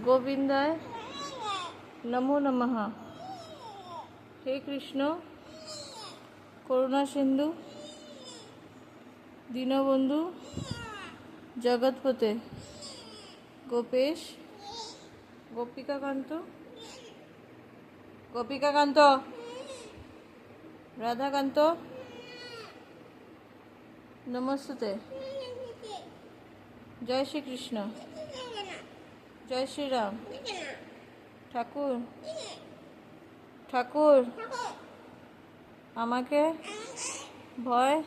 গোবিন্দায় নমো নমঃ। হে কৃষ্ণ করুণা সিন্ধু দীনবন্ধু জগৎপতে গোপেশ গোপিকাকান্ত গোপিকাকান্ত রাধাকান্ত নমস্তুতে। জয় শ্রীকৃষ্ণ, জয় শ্রীরাম। ঠাকুর ঠাকুর আমাকে ভয়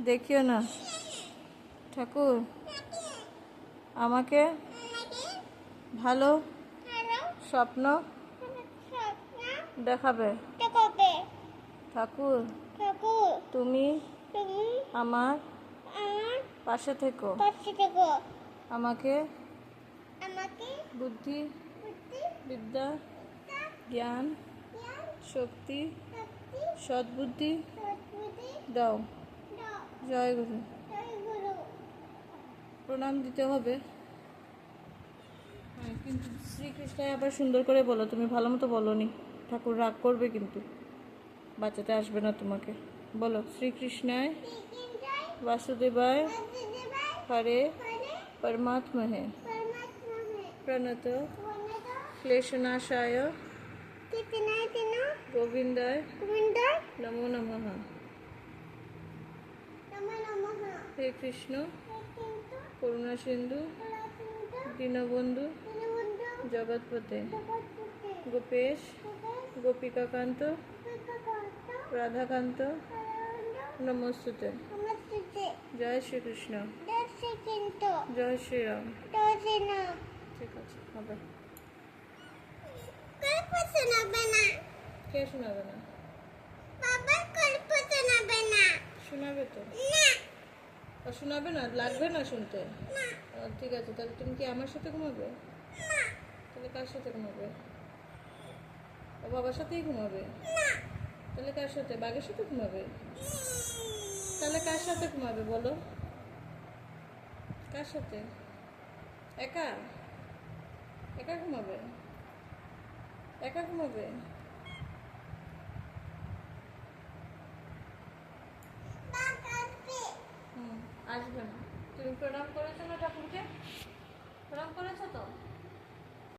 দেখিও না। ঠাকুর আমাকে ভালো স্বপ্ন দেখাবে। ঠাকুর তুমি আমার পাশে থেকো। আমাকে বুদ্ধি বিদ্যা জ্ঞান শক্তি সদ্বুদ্ধি দাও। জয় গুরু। প্রণাম দিতে হবে। হ্যাঁ, কিন্তু শ্রীকৃষ্ণায় আবার সুন্দর করে বলো, তুমি ভালো মতো বলো নি, ঠাকুর রাগ করবে কিন্তু, বাঁচাতে আসবে না তোমাকে। বলো শ্রীকৃষ্ণায় वासुदेवाय हरे परमात्मा है प्रणत क्लेशनाशाय गोविंदाय नमो नमः। हे कृष्ण करुणा सिंधु दीनबंधु जगतपते गोपेश गोपिकाकांत राधाकांत नमस्ते। जय श्री कृष्ण, जय श्री राम। ঠিক আছে, হবে। কে শোনাবে না? শোনাবে তো। শোনাবে না, লাগবে না শুনতে। ঠিক আছে, তাহলে তুমি কি আমার সাথে ঘুমাবে? তাহলে কার সাথে ঘুমাবে? ও বাবার সাথেই ঘুমাবে? তাহলে কার সাথে? বাঘের সাথে ঘুমাবে? তাহলে কার সাথে ঘুমাবে বলো? কার সাথে? একা একা ঘুমাবে? একা ঘুমাবে?